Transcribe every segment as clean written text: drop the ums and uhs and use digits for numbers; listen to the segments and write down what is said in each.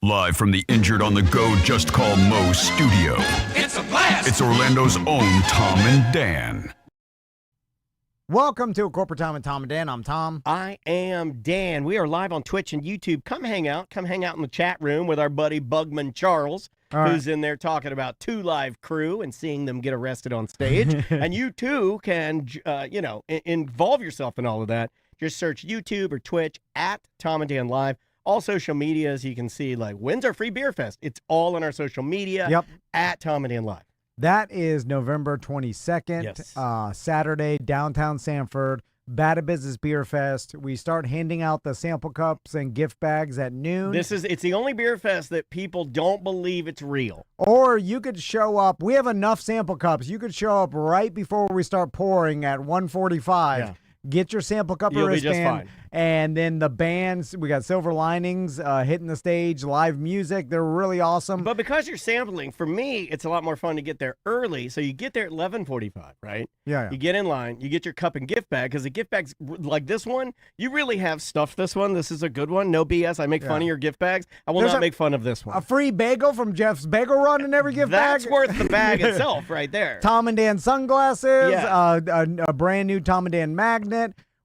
Live from the Injured on the Go Just Call Mo studio. It's a blast! It's Orlando's own Tom and Dan. Welcome to Corporate Tom and Tom and Dan. I'm Tom. I am Dan. We are live on Twitch and YouTube. Come hang out. Come hang out in the chat room with our buddy Bugman Charles, who's in there talking about two live crew and seeing them get arrested on stage. And you too can, involve yourself in all of that. Just search YouTube or Twitch at Tom and Dan Live. All social medias, you can see, like, when's our free beer fest? It's all on our social media at Tom and Dan Live. That is November 22nd, Yes. Saturday, downtown Sanford, Bad Business Beer Fest. We start handing out the sample cups and gift bags at noon. It's the only beer fest that people don't believe it's real. Or you could show up. We have enough sample cups. You could show up right before we start pouring at 1:45. Yeah. Get your sample cup or You'll be just wristband, fine. and then the bands, we got Silver Linings hitting the stage, live music. They're really awesome. But because you're sampling, for me, it's a lot more fun to get there early. So you get there at 11:45, right? Yeah. You get in line, you get your cup and gift bag, because the gift bags, like this one, you really have stuffed this one. This is a good one. No BS. I make fun of your gift bags. I will not make fun of this one. A free bagel from Jeff's Bagel Run in every gift bag. That's worth the bag itself right there. Tom and Dan sunglasses, Yeah. a brand new Tom and Dan magnet.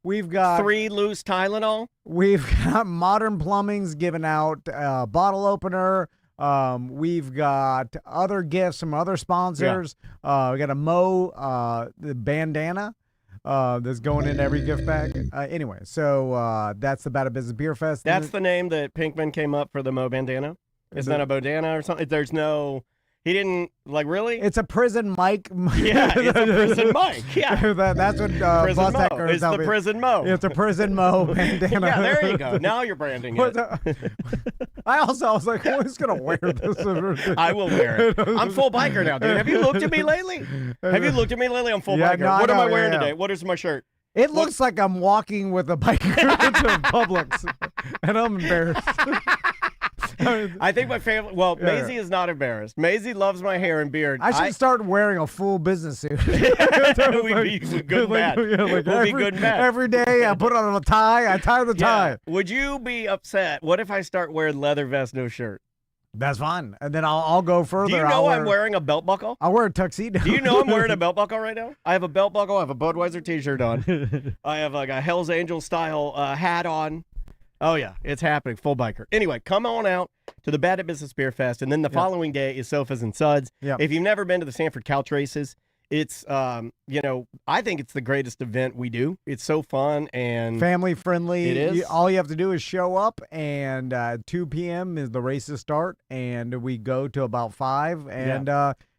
We've got 3 loose Tylenol. We've got Modern Plumbing's giving out a bottle opener. We've got other gifts from other sponsors. We got a Mo the bandana that's going in every gift bag. Anyway, so that's the Bad Business Beer Fest. That's the name that Pinkman came up for the Mo bandana. Isn't that a bodana or something? There's no... He didn't, like, really? It's a prison mic. Yeah, it's a prison mic. Yeah. That's what Prison Mo. Buster It's the Prison Mo. It's a prison Mo bandana. Yeah, there you go. Now you're branding it. I was like, who's going to wear this? I will wear it. I'm full biker now, dude. Have you looked at me lately? I'm full biker. No, what am I wearing today? What is my shirt? It looks like I'm walking with a biker to Publix, and I'm embarrassed. I think my family, Maisie is not embarrassed. Maisie loves my hair and beard. I should start wearing a full business suit. We'd be good and bad. We'll be good and bad. Every day I put on a tie. I tie the tie. Would you be upset? What if I start wearing leather vest, no shirt? That's fine. And then I'll go further. Do you know I'm wearing a belt buckle? I'll wear a tuxedo. Do you know I'm wearing a belt buckle right now? I have a belt buckle. I have a Budweiser t-shirt on. I have like a Hell's Angel style hat on. Oh, yeah, it's happening. Full biker. Anyway, come on out to the Bad Business Beer Fest, and then the following day is Sofas and Suds. Yep. If you've never been to the Sanford Couch Races, it's, I think it's the greatest event we do. It's so fun and family friendly. It is. All you have to do is show up, and 2 p.m. is the races start, and we go to about 5, and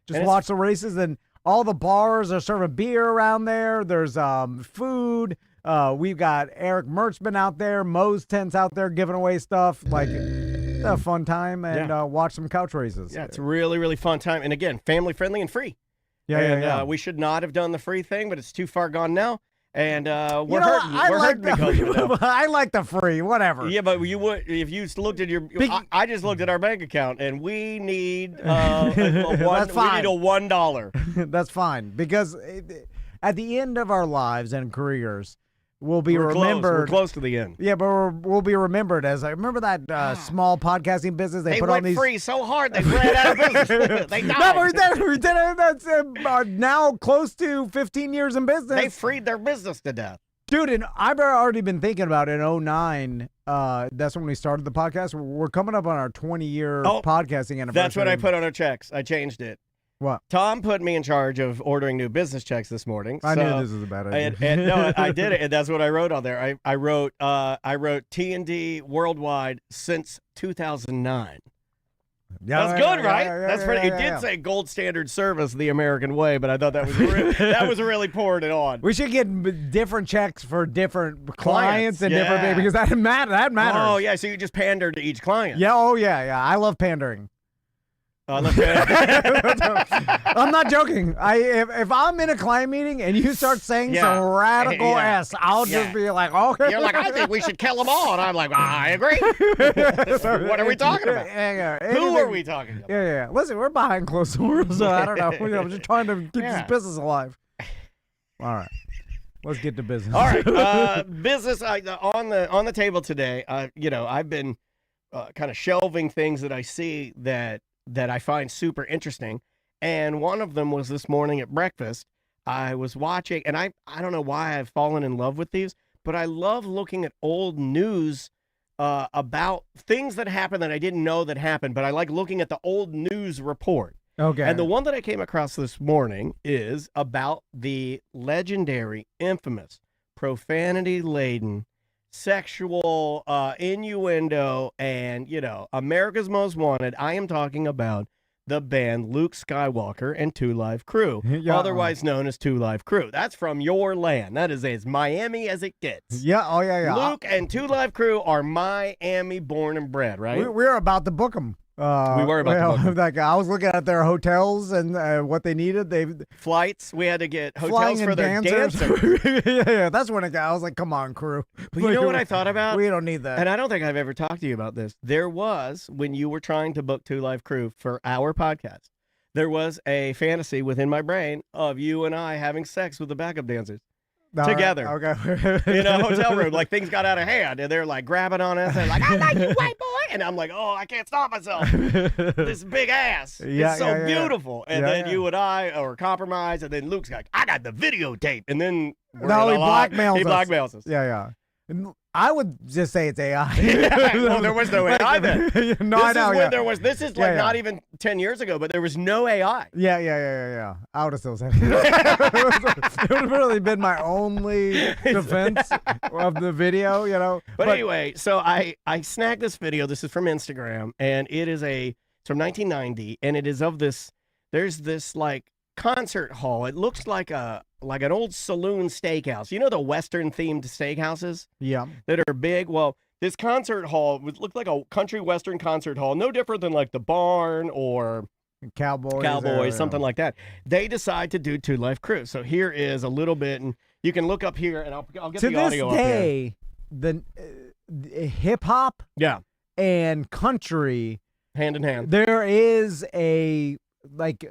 just watch the races. And all the bars are serving beer around there. There's food. We've got Eric Merchman out there, Mo's tents out there giving away stuff. Like, it's a fun time, and watch some couch races. Yeah, it's a really, really fun time. And again, family friendly and free. Yeah. We should not have done the free thing, but it's too far gone now. And we're hurting. We're hurting because of it now. I like the free, whatever. Yeah, but you would if you looked at your. I just looked at our bank account, and we need That's fine. We need a $1. That's fine, because at the end of our lives and careers, we'll be remembered. We're close to the end. Yeah, but we'll be remembered as I remember that small podcasting business. They put went on these free so hard they ran out of business. They died. No, we did it. That's now close to 15 years in business. They freed their business to death. Dude, and I've already been thinking about it in 2009. That's when we started the podcast. We're coming up on our 20-year podcasting anniversary. That's what I put on our checks. I changed it. What? Tom put me in charge of ordering new business checks this morning. I knew this was a bad idea. No, I did it, and that's what I wrote on there. I wrote T&D worldwide since 2009. That's good, right? That's pretty. It did say gold standard service the American way, but I thought that was that was really pouring it on. We should get different checks for different clients and different, because that matters. Oh yeah, so you just pander to each client. Yeah. Oh yeah. I love pandering. I'm not joking. If I'm in a client meeting and you start saying some radical S, I'll just be like, okay. You're like, I think we should kill them all. And I'm like, I agree. What are we talking about? Who are we talking about? Yeah. Listen, we're behind closed doors, so I don't know. I'm just trying to keep this business alive. All right. Let's get to business. All right. Business on the table today. I've been kind of shelving things that I see that I find super interesting. And one of them was this morning at breakfast. I was watching, and I don't know why I've fallen in love with these, but I love looking at old news about things that happened that I didn't know that happened, but I like looking at the old news report. Okay. And the one that I came across this morning is about the legendary, infamous, profanity-laden, sexual innuendo, and, America's Most Wanted. I am talking about the band Luke Skywalker and Two Live Crew, otherwise known as Two Live Crew. That's from your land. That is as Miami as it gets. Yeah, oh yeah. Luke and Two Live Crew are Miami born and bred, right? We're about to book them. We were about to book them. Like, I was looking at their hotels and what they needed. Flights. We had to get hotels for their dancers. Yeah, that's when I was like, come on, crew. But you know what I thought about? We don't need that. And I don't think I've ever talked to you about this. There was, when you were trying to book Two Live Crew for our podcast, there was a fantasy within my brain of you and I having sex with the backup dancers. Together. Okay. In a hotel room. Like, things got out of hand, and they're like grabbing on us and like, I like you, white boy. And I'm like, oh, I can't stop myself. This big ass. It's so beautiful. And then you and I are compromised, and then Luke's like, I got the videotape. And then he blackmails us. us. Yeah. I would just say it's AI. Well, there was no AI then. This is not even 10 years ago, but there was no AI. Yeah. I would have still said it. It would have really been my only defense of the video, But anyway, so I snagged this video. This is from Instagram, and it's from 1990, and it is of there's this like concert hall. It looks like an old saloon steakhouse. You know the Western themed steakhouses? Yeah. That are big? Well, this concert hall looked like a country Western concert hall, no different than like the Barn or Cowboys, something like that. They decide to do Two Live Crew. So here is a little bit, and you can look up here, and I'll get the audio up here. To this day, the hip-hop and country, hand in hand, there is a, like...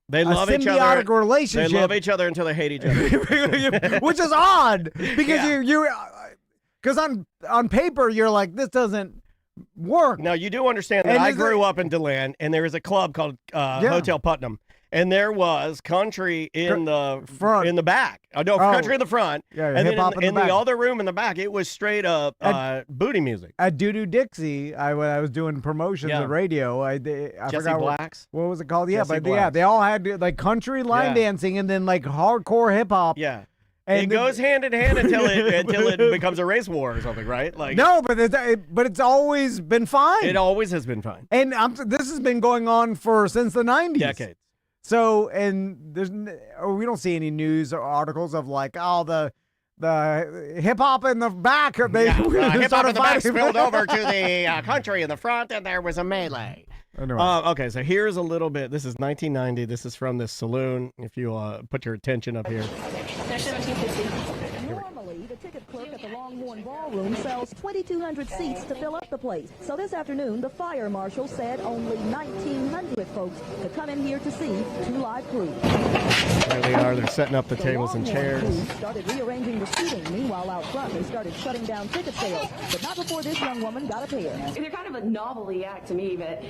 They love a symbiotic each other. relationship. They love each other until they hate each other. Which is odd because because on paper you're like, this doesn't work. Now you do understand that I grew up in DeLand, and there was a club called Hotel Putnam, and there was country in the front, in the back. Country in the front. Yeah, and hip-hop then in the other room in the back, it was straight up booty music. At Doo Dixie, when I was doing promotions on radio, I forgot what was it called? Yeah, Jesse but Blacks. they all had like country line dancing and then like hardcore hip hop. Yeah. And it goes hand in hand until it becomes a race war or something, right? Like but it's always been fine. It always has been fine. And this has been going on since the 90s. Decades. So, and we don't see any news or articles of like, the hip hop in the back. Hip hop in the back spilled over to the country in the front, and there was a melee. Anyway. Okay, so here's a little bit. This is 1990. This is from this saloon. If you put your attention up here. Normally, the ticket clerk at the Longhorn Ballroom sells 2,200 seats to fill up the place. So this afternoon, the fire marshal said only 1,900 folks could come in here to see Two Live Crew. There they are. They're setting up the tables and chairs. Crew started rearranging the seating. Meanwhile, out front, they started shutting down ticket sales. But not before this young woman got a pair. They're kind of a novelty act to me, but,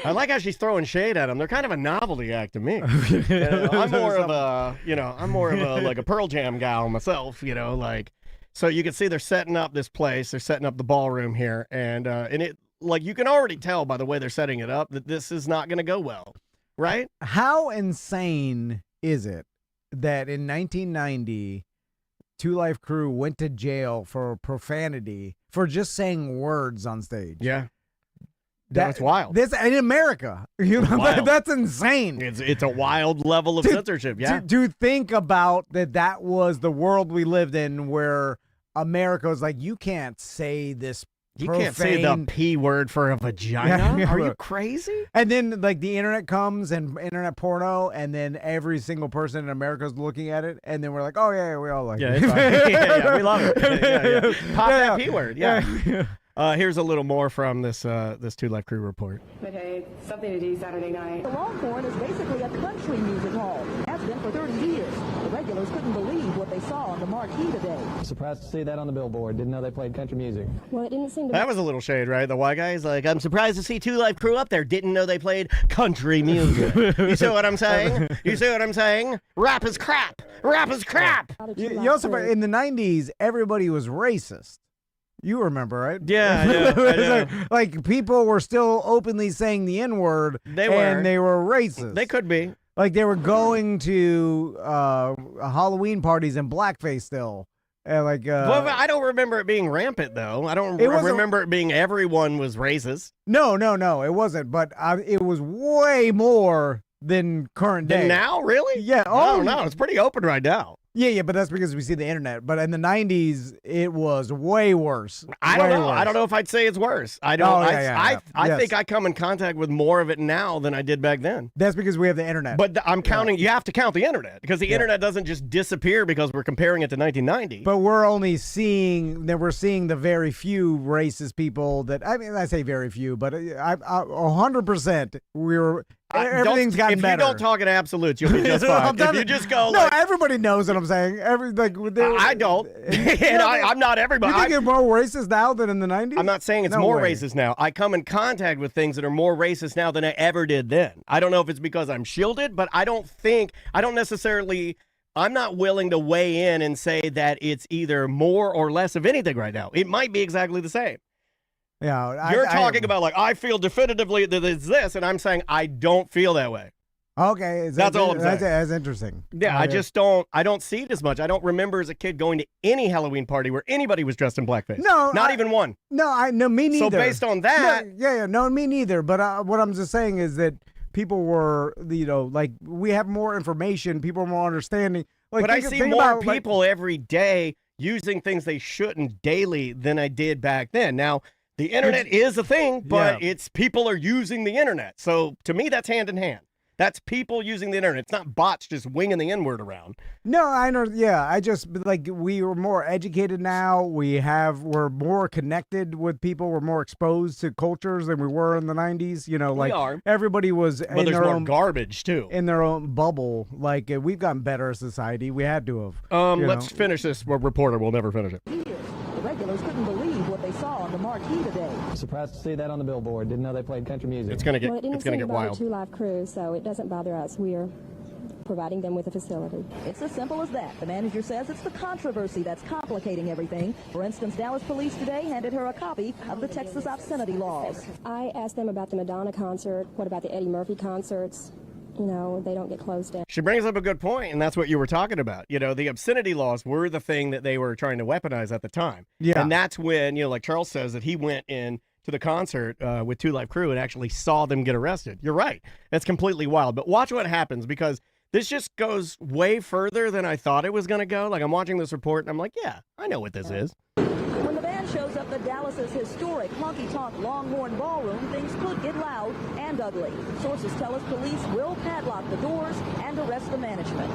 I like how she's throwing shade at them. They're kind of a novelty act to me. I'm more of a, like a Pearl Jam gal myself, like. So you can see they're setting up this place. They're setting up the ballroom here. And it, like, you can already tell by the way they're setting it up that this is not going to go well. Right? How insane is it that in 1990, Two Live Crew went to jail for profanity for just saying words on stage? Yeah. That's wild. This in America, that's insane. It's a wild level of censorship. Yeah. To think about that was the world we lived in, where America was like, you can't say this. You can't say the P word for a vagina. Are you crazy? And then like the internet comes and internet porno, and then every single person in America is looking at it, and then we're like, oh yeah, we all like it. It's fine. We love it. Pop that P word. Yeah. Here's a little more from this Two Live Crew report. hey, something to do Saturday night. The Longhorn is basically a country music hall. Has been for 30 years. The regulars couldn't believe what they saw on the marquee today. Surprised to see that on the billboard. Didn't know they played country music. Well, it didn't seem to. That was a little shade, right? The white guy's like, I'm surprised to see Two Live Crew up there. Didn't know they played country music. You see what I'm saying? You see what I'm saying? Rap is crap. Rap is crap. You also, in the 90s, everybody was racist. You remember, right? Yeah, I know. I know. like people were still openly saying the N-word. They were. And they were racist. They could be. Like they were going to Halloween parties in blackface still. Well, I don't remember it being rampant, though. I don't remember it being everyone was racist. No, it wasn't. But it was way more than current day. Now, really? Yeah. Oh, no, it's pretty open right now. Yeah, but that's because we see the internet. But in the 90s, it was way worse. I don't know. I don't know if I'd say it's worse. I don't. I think I come in contact with more of it now than I did back then. That's because we have the internet. But I'm counting. You have to count the internet because the internet doesn't just disappear because we're comparing it to 1990. But we're only seeing that we're seeing the very few racist people that I say very few, but 100% everything's gotten better. If you don't talk in absolutes, you'll be just fine. If you just go, everybody knows what I'm saying. I don't. And I'm not everybody. You think it's more racist now than in the 90s? I'm not saying it's more racist now. I come in contact with things that are more racist now than I ever did then. I don't know if it's because I'm shielded, but I'm not willing to weigh in and say that it's either more or less of anything right now. It might be exactly the same. Yeah, you're talking about I feel definitively that it's this, and I'm saying I don't feel that way. Okay, that's all I'm saying. That's interesting. Yeah, I just don't. I don't see it as much. I don't remember as a kid going to any Halloween party where anybody was dressed in blackface. No, not even one. No, me neither. So based on that, no, me neither. But what I'm just saying is that people were, we have more information. People are more understanding. But I see more people every day using things they shouldn't daily than I did back then. Now, the internet is a thing, but it's people are using the internet. So to me, that's hand in hand. That's people using the internet. It's not bots just winging the N-word around. No, I know. Yeah, I just we are more educated now. We're more connected with people. We're more exposed to cultures than we were in the 90s. We are. Everybody was in there's their more own garbage too. In their own bubble. We've gotten better as a society. We had to have. Let's finish this reporter. We'll never finish it. The regulars couldn't believe what they saw on the marquee today. Surprised to see that on the billboard. Didn't know they played country music. It's gonna get Well, it didn't it's gonna seem get to bother wild. Two Live Crew, so it doesn't bother us. We are providing them with a facility. It's as simple as that. The manager says it's the controversy that's complicating everything. For instance, Dallas police today handed her a copy of the Texas obscenity laws. I asked them about the Madonna concert. What about the Eddie Murphy concerts? They don't get closed down. She brings up a good point, and that's what you were talking about. The obscenity laws were the thing that they were trying to weaponize at the time. Yeah. And that's when, like Charles says, that he went in to the concert with Two Live Crew and actually saw them get arrested. You're right. That's completely wild. But watch what happens, because this just goes way further than I thought it was going to go. I'm watching this report, and I'm like, yeah, I know what this is. When the band shows up at Dallas's historic honky-tonk Longhorn Ballroom, things could get loud and ugly. Sources tell us police will padlock the doors and arrest the management.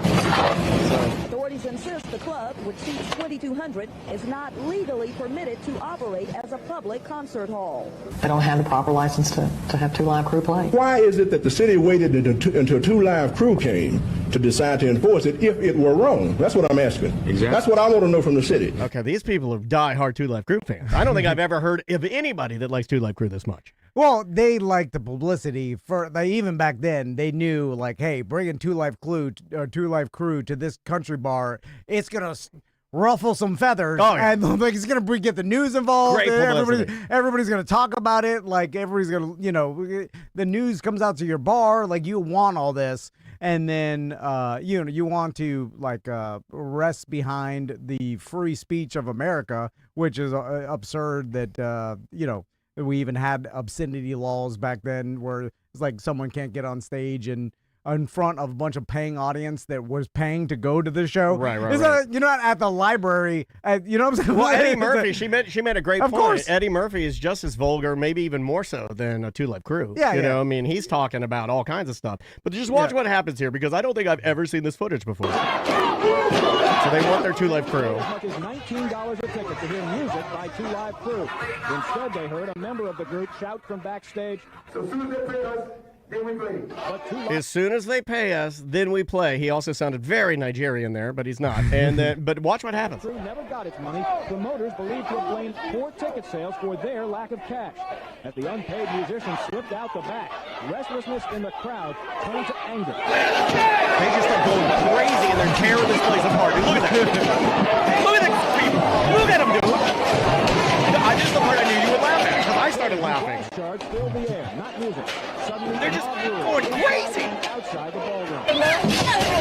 Authorities insist the club, which seats 2,200, is not legally permitted to operate as a public concert hall. They don't have the proper license to have Two Live Crew play. Why is it that the city waited until Two Live Crew came to decide to enforce it if it were wrong? That's what I'm asking. Exactly. That's what I want to know from the city. Okay, these people are die-hard Two Live Crew fans. I don't think I've ever heard of anybody that likes Two Live Crew this much. Well, they like the publicity. Even back then, they knew, hey, bringing Two Live Crew to this country bar, it's gonna ruffle some feathers, and it's gonna get the news involved. Great publicity. Everybody's gonna talk about it. Everybody's gonna, the news comes out to your bar. You want all this, and then you want to rest behind the free speech of America, which is absurd. That we even had obscenity laws back then, where it's someone can't get on stage and in front of a bunch of paying audience that was paying to go to the show. Right. You're not at the library. You know what I'm saying? Well, Eddie Murphy, she made a great point. Course. Eddie Murphy is just as vulgar, maybe even more so than a Two Live Crew. Yeah, you know, I mean, he's talking about all kinds of stuff. But just watch what happens here, because I don't think I've ever seen this footage before. So they want their Two Live Crew. As much as $19 a ticket to hear music by Two Live Crew. Instead, they heard a member of the group shout from backstage, So soon as they pay us, then we play. but Two Live As soon as they pay us, then we play. He also sounded very Nigerian there, but he's not. And then, but watch what happens. Crew never got its money. Promoters believed to have blamed poor ticket sales for their lack of cash. As the unpaid musicians slipped out the back, restlessness in the crowd turned to anger. They just start going crazy and they're tearing this place apart. Dude, look at that. Look at that people. Look at them, dude. This is the part I knew you would laugh at, because I started laughing. Charge filled the air, not music. Suddenly, They're just mob rule going crazy. outside the ballroom.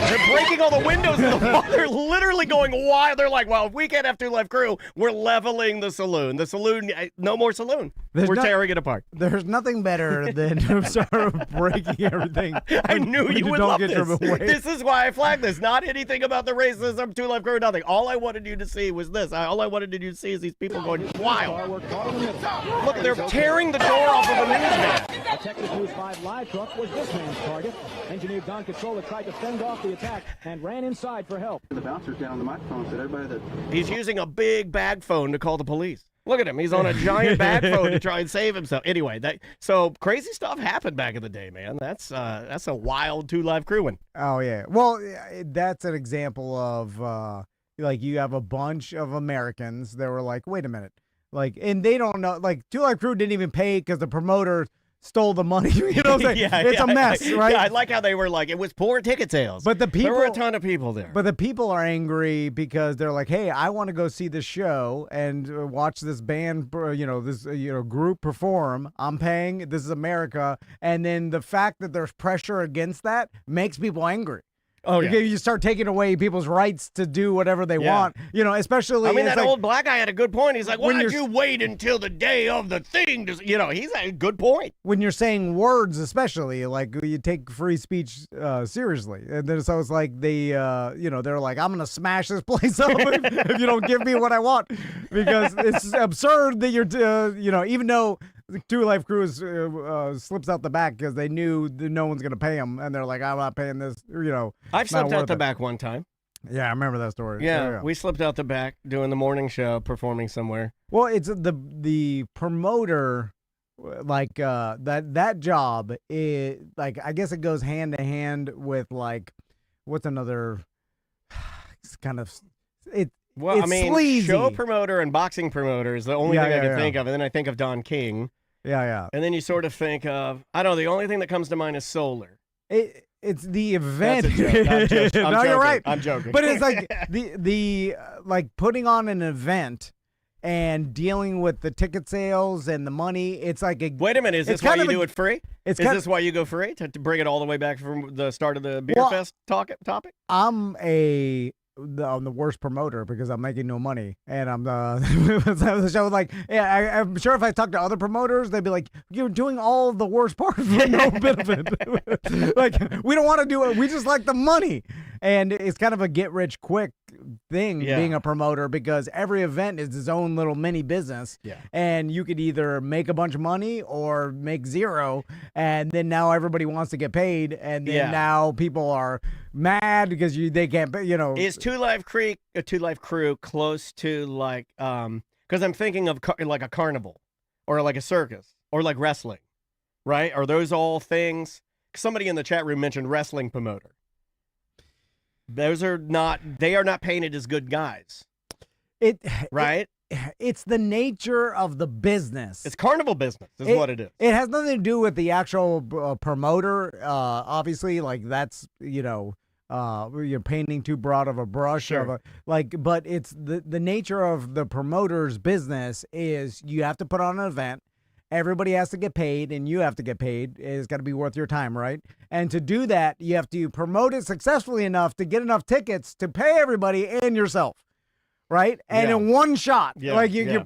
They're breaking all the windows in the bar. They're literally going wild. They're like, well, if we can't have Two Live Crew, we're leveling the saloon. The saloon, no more saloon. We're tearing it apart. There's nothing better than sort of breaking everything. I knew you would love this. Away. This is why I flagged this. Not anything about the racism, Two Live Crew, nothing. All I wanted you to see was this. All I wanted you to see is these people going wild. Look, they're tearing the door off of a newsman. A Texas News 5 live truck was this man's target. Engineer Don Consola tried to fend off the attack and ran inside for help. The bouncers down on the microphone said everybody that... He's using a big bag phone to call the police. Look at him. He's on a giant bag phone to try and save himself. Anyway, so crazy stuff happened back in the day, man. That's a wild Two Live Crewing. Oh, yeah. Well, that's an example of, like, you have a bunch of Americans that were like, wait a minute. Like, and they don't know, like, Two Live Crew didn't even pay because the promoter stole the money. You know what I'm saying? It's a mess, right? Yeah, I like how they were like, it was poor ticket sales. But the people, there were a ton of people there. But the people are angry because they're like, hey, I want to go see the show and watch this band, this group perform. I'm paying. This is America. And then the fact that there's pressure against that makes people angry. Oh, yeah. You start taking away people's rights to do whatever they want, especially. I mean, that old black guy had a good point. He's like, why did you wait until the day of the thing? He's a good point. When you're saying words, especially, like, you take free speech seriously. And then so it's like they're like, I'm going to smash this place up if you don't give me what I want. Because it's absurd that you're, even though the Two Live Crew slips out the back because they knew that no one's going to pay them. And they're like, I'm not paying this, I've slipped out the back one time. Yeah, I remember that story. Yeah, we slipped out the back doing the morning show, performing somewhere. Well, it's the promoter, like that job is like, I guess it goes hand to hand with, like, what's another? It's kind of it. Well, it's I mean, sleazy. Show promoter and boxing promoter is the only thing I can think of, and then I think of Don King. Yeah. And then you sort of think of, I don't know, the only thing that comes to mind is Solar. It's the event. That's a joke. I'm No, joking. you're right. I'm joking. But it's like the like putting on an event and dealing with the ticket sales and the money. It's like wait a minute. Is this why you do it free? Is this why you go free to bring it all the way back from the start of the Beer Fest topic? I'm the worst promoter because I'm making no money, and I'm the show. Like, yeah, I'm sure if I talk to other promoters, they'd be like, "You're doing all the worst parts for no benefit." Like, we don't want to do it. We just like the money, and it's kind of a get rich quick thing being a promoter because every event is its own little mini business. Yeah, and you could either make a bunch of money or make zero, and then now everybody wants to get paid, and then now people are mad because they can't pay. Is Two Live Crew close to like because I'm thinking of like a carnival or like a circus or like wrestling, right? Are those all things? Somebody in the chat room mentioned wrestling promoter. Those are not. They are not painted as good guys. It's the nature of the business. It's carnival business is what it is. It has nothing to do with the actual promoter. Obviously, like that's, you're painting too broad of a brush. Sure. But it's the nature of the promoter's business is you have to put on an event. Everybody has to get paid, and you have to get paid. It's got to be worth your time, right? And to do that, you have to promote it successfully enough to get enough tickets to pay everybody and yourself. right? And Yeah. in one shot, Yeah, like yeah.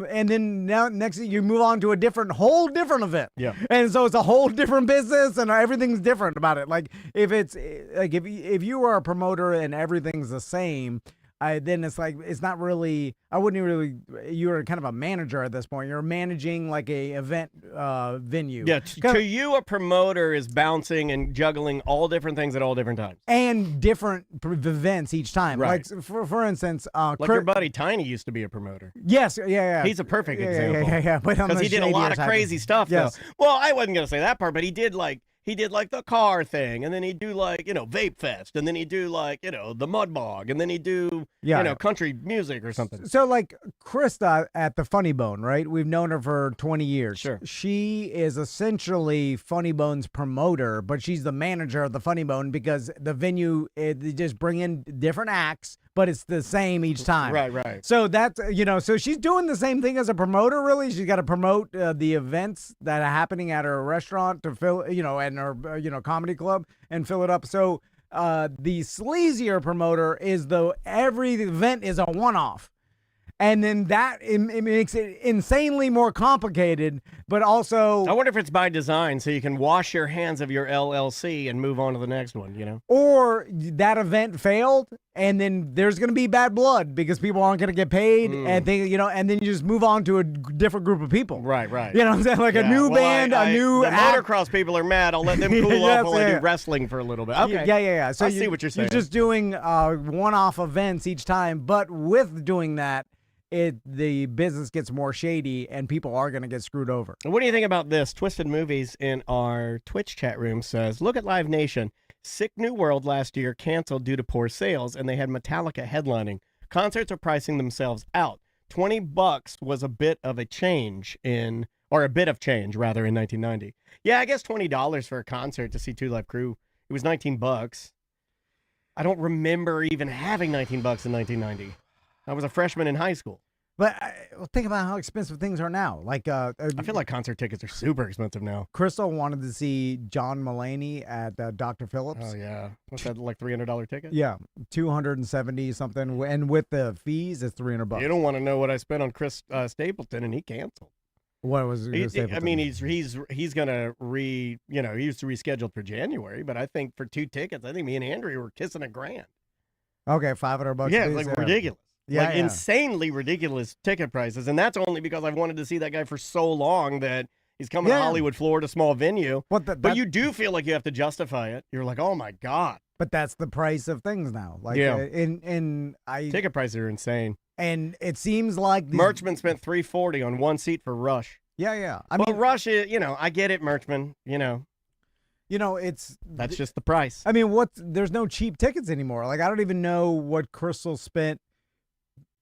and then now next thing you move on to a whole different event. Yeah. And so it's a whole different business, and everything's different about it. Like if it's like if you are a promoter and everything's the same. Then it's like it's not really. I wouldn't really. You're kind of a manager at this point. You're managing like a event venue. Yeah, to you, a promoter is bouncing and juggling all different things at all different times. And different events each time. Right. Like for instance, Like your buddy Tiny used to be a promoter. Yes, yeah. He's a perfect Yeah, example. Yeah. Because he did a lot of crazy stuff. Yes. Though. Well, I wasn't gonna say that part, but he did like the car thing, and then he'd do like Vape Fest, and then he'd do like the Mud Bog, and then he'd do country music or something. So like Krista at the Funny Bone, right? We've known her for 20 years. Sure. She is essentially Funny Bone's promoter, but she's the manager of the Funny Bone because the venue they just bring in different acts, but it's the same each time. Right. So that's so she's doing the same thing as a promoter. Really, she's got to promote the events that are happening at her restaurant to fill and her comedy club and fill it up. So the sleazier promoter is every event is a one-off. And then that it makes it insanely more complicated, but also I wonder if it's by design so you can wash your hands of your LLC and move on to the next one, Or that event failed, and then there's going to be bad blood because people aren't going to get paid, and and then you just move on to a different group of people. Right. You know what I'm saying? Like a new band, a new the act. motocross people are mad. I'll let them cool Yes, off while I yeah. do wrestling for a little bit. Okay. Yeah. So I see what you're saying. You're just doing one-off events each time, but with doing that, the business gets more shady and people are going to get screwed over. What do you think about this? Twisted Movies in our Twitch chat room says, look at Live Nation. Sick New World last year canceled due to poor sales, and they had Metallica headlining. Concerts are pricing themselves out. $20 was a bit of change in 1990. Yeah, I guess $20 for a concert to see Two Live Crew. It was $19. I don't remember even having $19 in 1990. I was a freshman in high school. But think about how expensive things are now. Like I feel like concert tickets are super expensive now. Crystal wanted to see John Mulaney at Dr. Phillips. Oh, yeah. What's that, like $300 ticket? Yeah, 270 something. And with the fees, it's $300. You don't want to know what I spent on Chris Stapleton, and he canceled. What was Stapleton? I mean, he's gonna he was rescheduled for January, but I think for 2 tickets, I think me and Andrew were kissing $1,000. Okay, $500. Yeah, like ridiculous. Yeah, insanely ridiculous ticket prices, and that's only because I've wanted to see that guy for so long that he's coming to Hollywood, Florida, small venue. But you do feel like you have to justify it. You're like, oh my god. But that's the price of things now. Like, ticket prices are insane. And it seems like Merchman spent $340 on one seat for Rush. Yeah. I mean, Rush is, I get it, Merchman. That's just the price. I mean, there's no cheap tickets anymore. Like, I don't even know what Crystal spent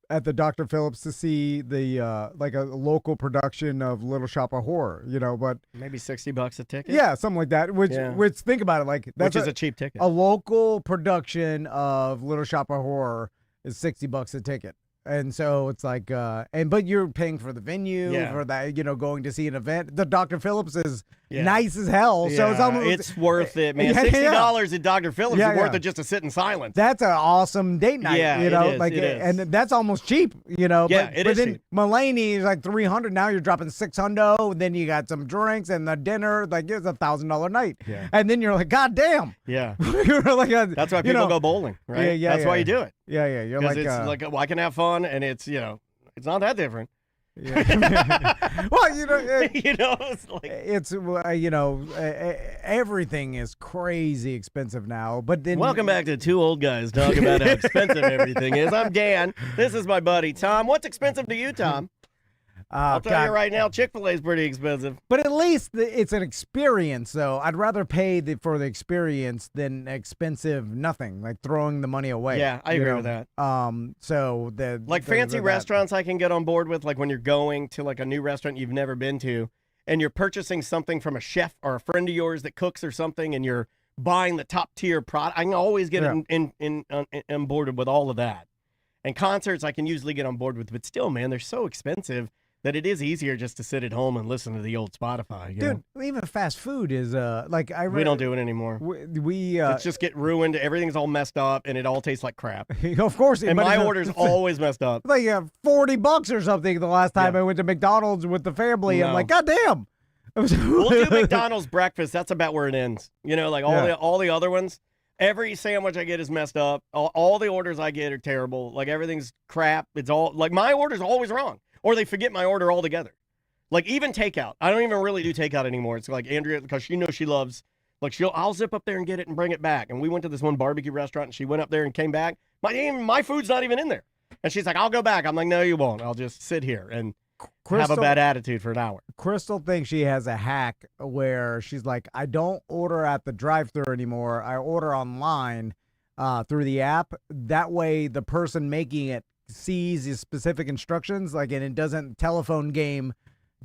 at the Dr. Phillips to see the like a local production of Little Shop of Horror, but maybe $60 a ticket. Yeah, something like that. Which think about it, like that's which is a cheap ticket. A local production of Little Shop of Horror is $60 a ticket. And so it's like, but you're paying for the venue, for that, going to see an event. The Dr. Phillips is nice as hell. So it's almost worth it, man. $60 at Dr. Phillips is worth it just to sit in silence. That's an awesome date night, it is. And that's almost cheap, Yeah, but then cheap. Mulaney is like $300. Now you're dropping $600. Then you got some drinks and the dinner. Like it's $1,000 night. Yeah. And then you're like, God damn. Yeah. You're like that's why people go bowling, right? Yeah. That's why you do it. Yeah. You're like, it's like, well, I can have fun, and it's it's not that different. Yeah. Well, it's like everything is crazy expensive now. But then welcome back to Two Old Guys talking about how expensive everything is. I'm Dan. This is my buddy Tom. What's expensive to you, Tom? I'll tell you right now, Chick-fil-A is pretty expensive. But at least it's an experience, though. I'd rather pay for the experience than expensive nothing, like throwing the money away. Yeah, I agree with that. So fancy restaurants I can get on board with, like when you're going to like a new restaurant you've never been to, and you're purchasing something from a chef or a friend of yours that cooks or something, and you're buying the top tier product. I can always get on board with all of that. And concerts I can usually get on board with, but still, man, they're so expensive that it is easier just to sit at home and listen to the old Spotify. You Dude, know? even fast food is like We don't do it anymore. We it's just get ruined. Everything's all messed up, and it all tastes like crap. Of course, and my order's always messed up. Like $40 or something the last time I went to McDonald's with the family. I'm like, God damn. We'll do McDonald's breakfast. That's about where it ends. You know, like all the other ones. Every sandwich I get is messed up. All the orders I get are terrible. Like everything's crap. It's all like my order's always wrong, or they forget my order altogether. Like even takeout. I don't even really do takeout anymore. It's like Andrea, because she knows she loves. Like I'll zip up there and get it and bring it back. And we went to this one barbecue restaurant, and she went up there and came back. My food's not even in there. And she's like, I'll go back. I'm like, no, you won't. I'll just sit here and have a bad attitude for an hour. Crystal thinks she has a hack where she's like, I don't order at the drive-thru anymore. I order online through the app. That way the person making it sees the specific instructions, like, and it doesn't telephone game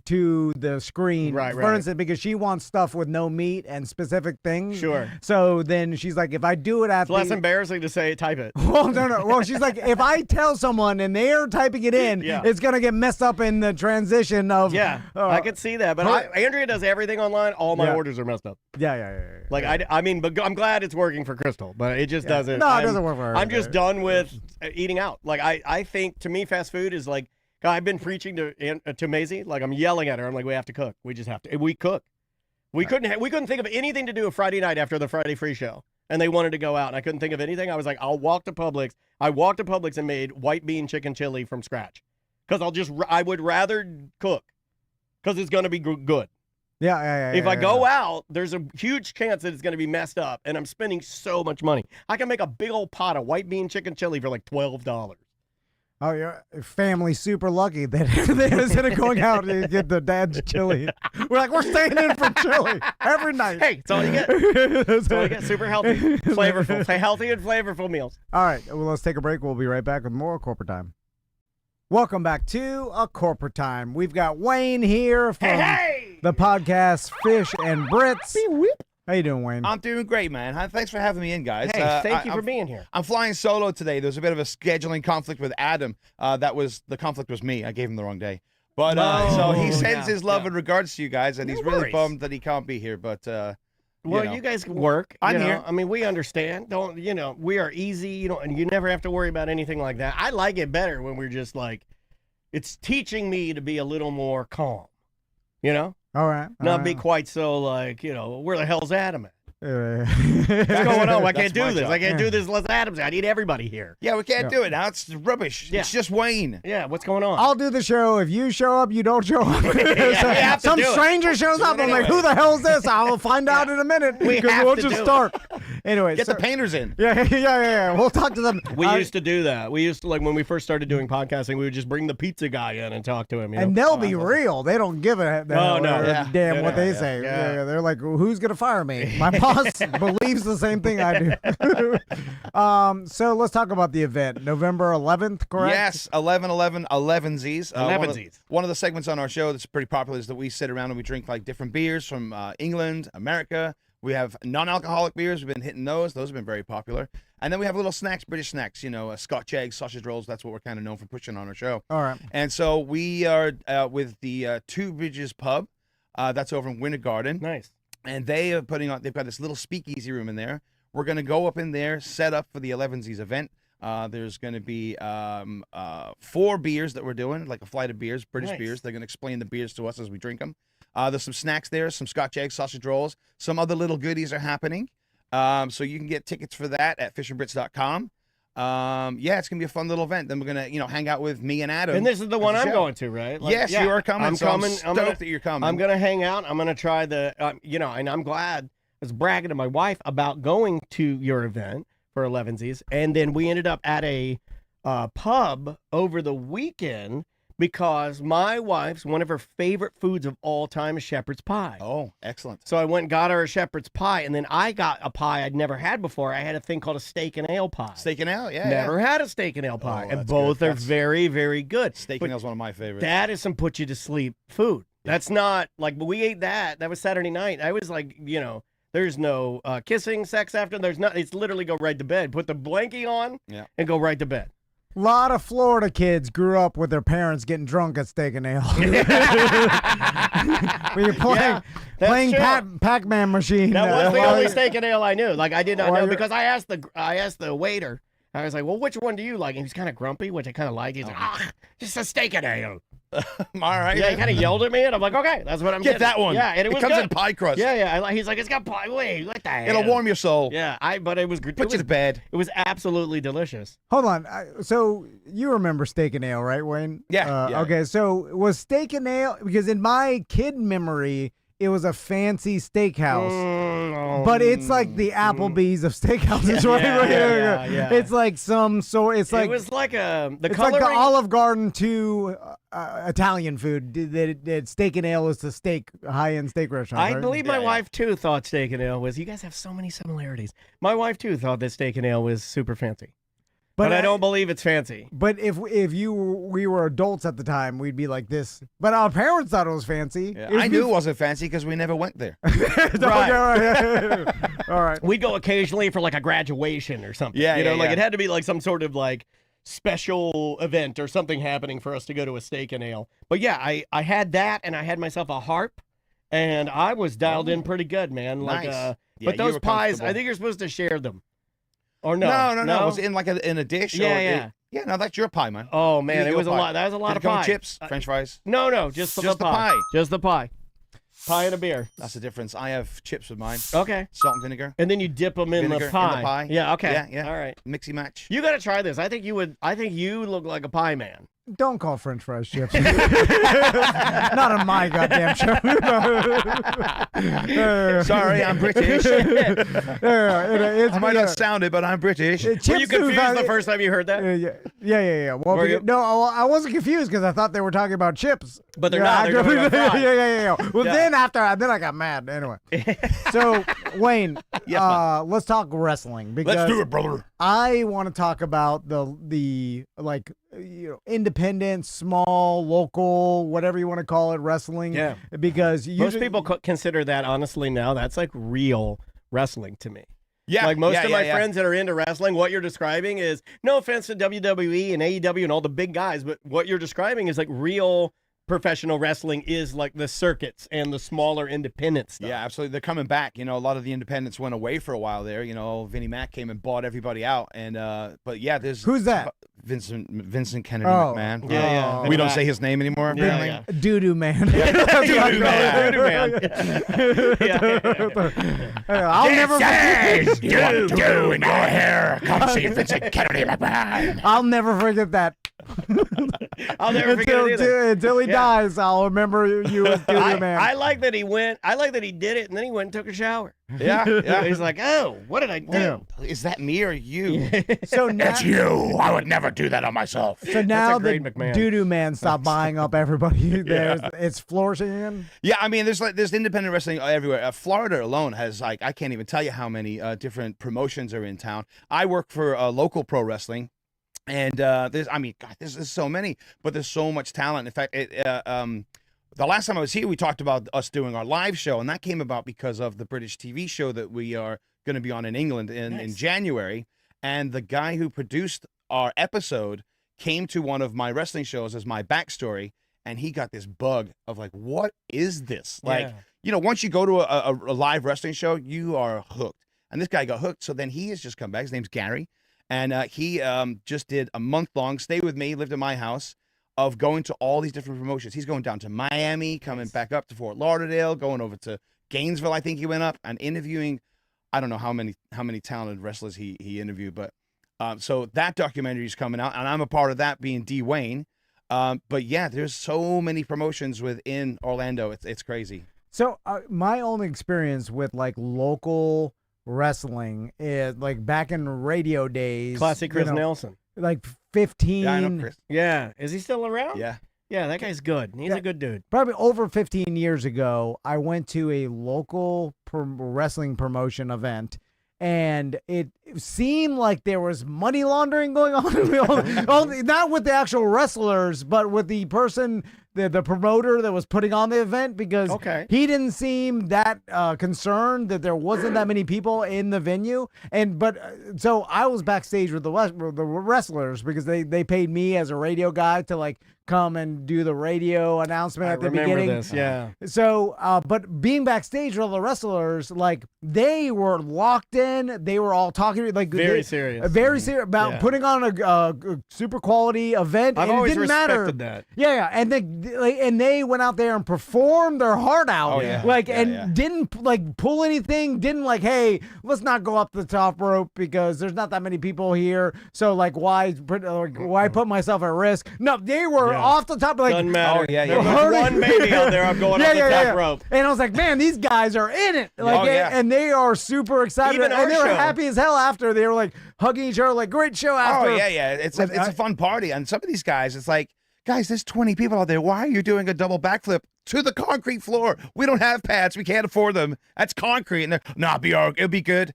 to the screen, for instance, because she wants stuff with no meat and specific things. Sure. So then she's like, if I do it at it's less embarrassing to say type it. Well, no. Well, she's like, if I tell someone and they're typing it in, it's gonna get messed up in the transition of. Yeah, I could see that. But Andrea does everything online. All my orders are messed up. Yeah. Like I mean, but I'm glad it's working for Crystal, but it just doesn't. No, it doesn't work for her. I'm just done with eating out. Like I think to me, fast food is like. I've been preaching to Maisie, like I'm yelling at her. I'm like, we have to cook. We just have to. We cook. We couldn't think of anything to do a Friday night after the Friday free show, and they wanted to go out, and I couldn't think of anything. I was like, I'll walk to Publix. I walked to Publix and made white bean chicken chili from scratch, because I would rather cook, because it's gonna be good. Yeah. If I go out, there's a huge chance that it's going to be messed up, and I'm spending so much money. I can make a big old pot of white bean chicken chili for like $12. Oh, your family's super lucky that instead of going out to get the dad's chili, we're staying in for chili every night. Hey, it's all you get. That's all you get. Super healthy, flavorful. Say healthy and flavorful meals. All right, well, let's take a break. We'll be right back with more Corporate Time. Welcome back to A Corporate Time. We've got Wayne here from the podcast Fish and Brits. How you doing, Wayne? I'm doing great, man. Thanks for having me in, guys. Hey, thank you for being here. I'm flying solo today. There's a bit of a scheduling conflict with Adam. The conflict was me. I gave him the wrong day. But so he sends his love and regards to you guys, and he's really bummed that he can't be here. But you guys can work. I'm here. I mean, we understand. We are easy. And you never have to worry about anything like that. I like it better when we're just like, it's teaching me to be a little more calm. All right. Not be quite so like, where the hell's Adam at? What's going on? I can't do this. I can't do this unless Adam's. I need everybody here. Yeah, we can't do it now. It's rubbish. Yeah. It's just Wayne. Yeah, what's going on? I'll do the show. If you show up, you don't show up. Some stranger shows up. I'm like, who the hell is this? I'll find out in a minute. We'll just start. Anyway, get the painters in. Yeah. We'll talk to them. We used to do that. We used to, like, when we first started doing podcasting, we would just bring the pizza guy in and talk to him. And they'll be real. They don't give a damn what they say. Yeah. They're like, who's going to fire me? My boss believes the same thing I do. So let's talk about the event. November 11th, correct? Yes, 11-11-11-Z's. 11-Z's. One of the segments on our show that's pretty popular is that we sit around and we drink like different beers from England, America. We have non-alcoholic beers. We've been hitting those. Those have been very popular. And then we have little snacks, British snacks, Scotch eggs, sausage rolls. That's what we're kind of known for pushing on our show. All right. And so we are with the Two Bridges Pub. That's over in Winter Garden. Nice. And they are they've got this little speakeasy room in there. We're going to go up in there, set up for the 11Z's event. There's going to be 4 beers that we're doing, like a flight of beers, British beers. They're going to explain the beers to us as we drink them. There's some snacks there, some Scotch eggs, sausage rolls. Some other little goodies are happening. So you can get tickets for that at fishandbrits.com. It's going to be a fun little event. Then we're going to, hang out with me and Adam. And this is the one I'm going to, right? Yes, you are coming. I'm coming. I'm stoked that you're coming. I'm going to hang out. I'm going to try and I'm glad. I was bragging to my wife about going to your event for 11Z's. And then we ended up at a pub over the weekend because my wife's, one of her favorite foods of all time is shepherd's pie. Oh, excellent. So I went and got her a shepherd's pie, and then I got a pie I'd never had before. I had a thing called a steak and ale pie. Steak and ale, yeah. Never had a steak and ale pie, and both are very, very good. Steak and ale is one of my favorites. That is some put you to sleep food. That's not like, but we ate that. That was Saturday night. I was like, there's no kissing, sex after. There's not. It's literally go right to bed. Put the blankie on and go right to bed. lot of Florida kids grew up with their parents getting drunk at Steak and Ale. When you're playing Pac-Man machine. That was the only Steak and Ale I knew. Like I did not know because I asked the waiter. I was like, well, which one do you like? And he's kind of grumpy, which I kind of like. He's like, just a Steak and Ale. All right. Yeah, he kind of yelled at me, and I'm like, okay, that's what I'm getting. Get that one. Yeah, and it was comes good. in pie crust. Yeah. He's like, it's got pie. Wait, what the hell? It'll warm your soul. Yeah, but it was good. Put you to bed. It was absolutely delicious. Hold on. So you remember Steak and Ale, right, Wayne? Yeah. Okay, so was Steak and Ale, because in my kid memory, it was a fancy steakhouse, but it's like the Applebee's of steakhouses, right? Yeah. It's like some sort. It was like the it's coloring. like the Olive Garden to Italian food. That Steak and Ale is the high-end steak restaurant. I right? believe my wife too thought Steak and Ale was. You guys have so many similarities. My wife too thought that Steak and Ale was super fancy. But I don't believe it's fancy. But if we were adults at the time, we'd be like this. But our parents thought it was fancy. Yeah, I knew it wasn't fancy because we never went there. Right. All right. We'd go occasionally for like a graduation or something. Yeah, you know, like yeah. it had to be like some sort of like special event or something happening for us to go to a Steak and Ale. But yeah, I had that, and I had myself a harp, and I was dialed in pretty good, man. Like, Nice. But those pies, I think you're supposed to share them. Or no? No. It was in like in a dish. Yeah. Yeah, no, that's your pie, man. Oh man, it was a pie. lot. That was a lot Did of it come with pie. Chips, French fries. No, just the pie. Just the pie. Pie and a beer. That's the difference. I have chips with mine. Okay. Salt and vinegar. And then you dip them in the pie. Yeah. Okay. Yeah. All right. Mixy match. You got to try this. I think you would. I think you look like a pie man. Don't call French fries chips. Not on my goddamn show. Sorry, I'm British. I might not sound it, but I'm British. Were you confused the first time you heard that? Yeah. Well, no, I wasn't confused because I thought they were talking about chips. But they're not. They're talking about fries. Yeah. Well, then I got mad. Anyway. So, Wayne, let's talk wrestling. Because let's do it, brother. I want to talk about the like, independent, small, local, whatever you want to call it, wrestling. Yeah. Because most people consider that, honestly, now that's like real wrestling to me. Yeah. Like most of my friends that are into wrestling, what you're describing is, no offense to WWE and AEW and all the big guys, but what you're describing is like real professional wrestling is like the circuits and the smaller independent stuff. Yeah, absolutely. They're coming back. A lot of the independents went away for a while there. Vinnie Mac came and bought everybody out. And but yeah, there's who's that? Vincent Kennedy McMahon. Yeah. We don't say his name anymore. Apparently. Yeah. Doo-doo man. Doo-doo man. I'll never forget. Doo-doo in your hair. Come see Vincent Kennedy McMahon. I'll never forget that. I'll never forget it either. Until he dies, I'll remember you as Doo-doo man. I like that he went. I like that he did it, and then he went and took a shower. Yeah. He's like, oh, what did I do? Is that me or you? So now, that's you. I would never do that on myself. So now the McMahon. Doo-doo man stopped buying up everybody. It's flourishing. Yeah, I mean, there's independent wrestling everywhere. Florida alone has I can't even tell you how many different promotions are in town. I work for local pro wrestling. And there's so many, but there's so much talent. In fact, the last time I was here, we talked about us doing our live show, and that came about because of the British TV show that we are going to be on in England in January. And the guy who produced our episode came to one of my wrestling shows as my backstory, and he got this bug of like, what is this? Like, once you go to a live wrestling show, you are hooked. And this guy got hooked, so then he has just come back. His name's Gary. And he just did a month-long stay with me, lived in my house, of going to all these different promotions. He's going down to Miami, coming back up to Fort Lauderdale, going over to Gainesville, I think he went up, and interviewing, I don't know how many talented wrestlers he interviewed, but so that documentary is coming out, and I'm a part of that, being D. Wayne. But yeah, there's so many promotions within Orlando. It's crazy. So my only experience with like local wrestling is like back in radio days. Classic Chris Nelson. Like 15. Yeah, I know Chris. Yeah. Is he still around? Yeah. Yeah, that guy's good. He's a good dude. Probably over 15 years ago, I went to a local wrestling promotion event, and it seemed like there was money laundering going on. Not with the actual wrestlers, but with the person the promoter that was putting on the event because he didn't seem that concerned that there wasn't that many people in the venue. So I was backstage with the wrestlers because they paid me as a radio guy to like come and do the radio announcement at the beginning. This, yeah. So, but being backstage with all the wrestlers, like they were locked in. They were all talking like very serious about putting on a super quality event. I've and always it didn't respected matter. that. Yeah, and they went out there and performed their heart out. Didn't like pull anything. Didn't like, hey, let's not go up the top rope because there's not that many people here. So like, why put myself at risk? No, they were off the top. Like, doesn't matter. There's one baby out there. I'm going off the top rope. And I was like, man, these guys are in it. Like, and they are super excited. Even and they were show. happy as hell after. They were like hugging each other, like, great show after. Oh yeah. It's a fun party. And some of these guys, it's like, guys, there's 20 people out there. Why are you doing a double backflip to the concrete floor? We don't have pads. We can't afford them. That's concrete. And they're, it'll be good.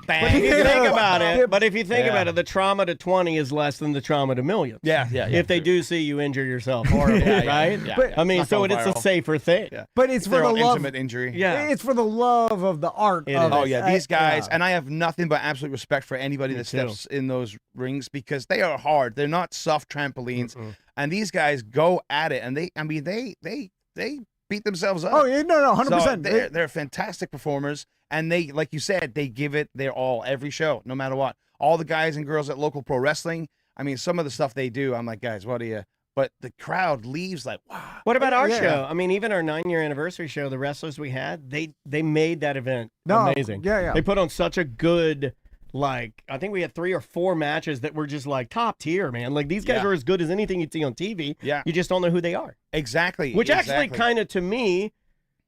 Bang. But if you think about it, the trauma to 20 is less than the trauma to millions. Yeah. If they do see you injure yourself horribly, right? Yeah. But, I mean, so it's a safer thing. Yeah. But it's for the love. Intimate injury. Yeah. It's for the love of the art. These guys, and I have nothing but absolute respect for anybody that steps in those rings because they are hard. They're not soft trampolines, and these guys go at it, and they beat themselves up. Oh yeah, no, 100%. So they're fantastic performers, and they, like you said, they give it their all every show, no matter what. All the guys and girls at local pro wrestling. I mean, some of the stuff they do, I'm like, guys, what are you? But the crowd leaves like, wow. What about our show? I mean, even our 9-year anniversary show, the wrestlers we had, they made that event amazing. Yeah. They put on such a good. Like, I think we had 3 or 4 matches that were just like top tier, man. Like, these guys are as good as anything you'd see on TV. Yeah. You just don't know who they are. Exactly. Which actually kind of, to me,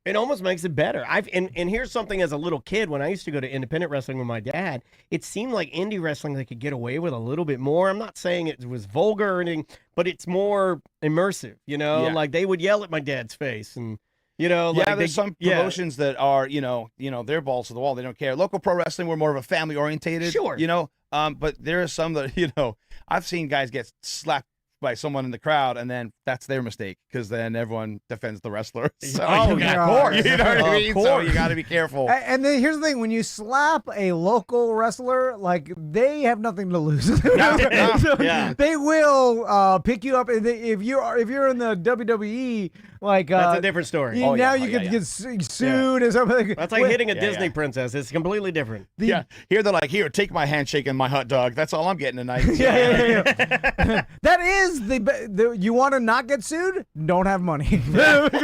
it almost makes it better. And here's something as a little kid, when I used to go to independent wrestling with my dad, it seemed like indie wrestling, they could get away with a little bit more. I'm not saying it was vulgar or anything, but it's more immersive, you know? Yeah. Like, they would yell at my dad's face and... You know, like there's some promotions that are, you know, they're balls to the wall. They don't care. Local pro wrestling, we're more of a family orientated. Sure. You know, but there are some that, I've seen guys get slapped by someone in the crowd, and then that's their mistake because then everyone defends the wrestler. So, of course. You know what I mean? So you got to be careful. And then here's the thing: when you slap a local wrestler, like they have nothing to lose. They will pick you up. And if you're in the WWE, like that's a different story. Now you could get sued and something. That's like hitting a Disney princess. It's completely different. Here they're like, here, take my handshake and my hot dog. That's all I'm getting tonight. That is you want to not get sued? Don't have money. That's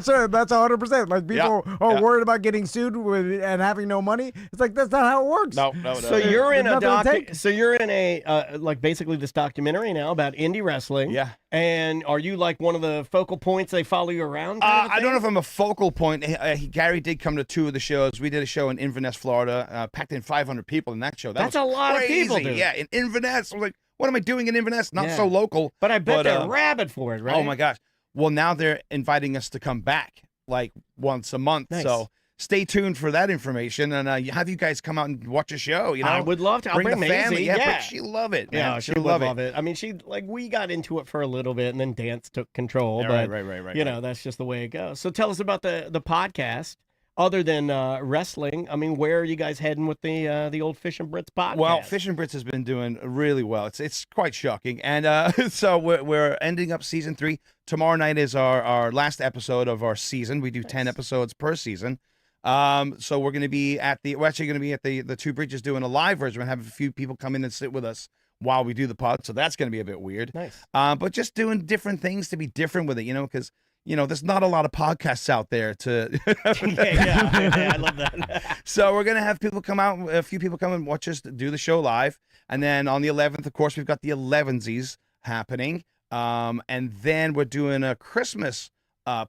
100%. Like people are worried about getting sued and having no money. It's like that's not how it works. No. So you're in a like basically this documentary now about indie wrestling. Yeah. And are you like one of the focal points they follow you around? I don't know if I'm a focal point. Gary did come to 2 of the shows. We did a show in Inverness, Florida. Packed in 500 people in that show. That's a lot of people, dude. Yeah, in Inverness. I was like, what am I doing in Inverness? Not so local. But I bet they're rabid for it, right? Oh, my gosh. Well, now they're inviting us to come back like once a month. Nice. So stay tuned for that information and have you guys come out and watch a show. I would love to. I'll bring the family. Maisie. Yeah, she'll love it. Man. Yeah, she would love it. I mean, we got into it for a little bit and then dance took control. Yeah, but, right. That's just the way it goes. So tell us about the podcast. Other than wrestling, I mean, where are you guys heading with the old Fish and Brits podcast? Well, Fish and Brits has been doing really well. It's quite shocking, and so we're ending up season 3. Tomorrow night is our last episode of our season. We do 10 episodes per season. So we're going to be at the Two Bridges doing a live version. We're going to have a few people come in and sit with us while we do the pod. So that's going to be a bit weird. Nice. But just doing different things to be different with it, because. There's not a lot of podcasts out there to. I love that. So we're gonna have people come out, a few people come and watch us do the show live, and then on the 11th, of course, we've got the 11sies happening, and then we're doing a Christmas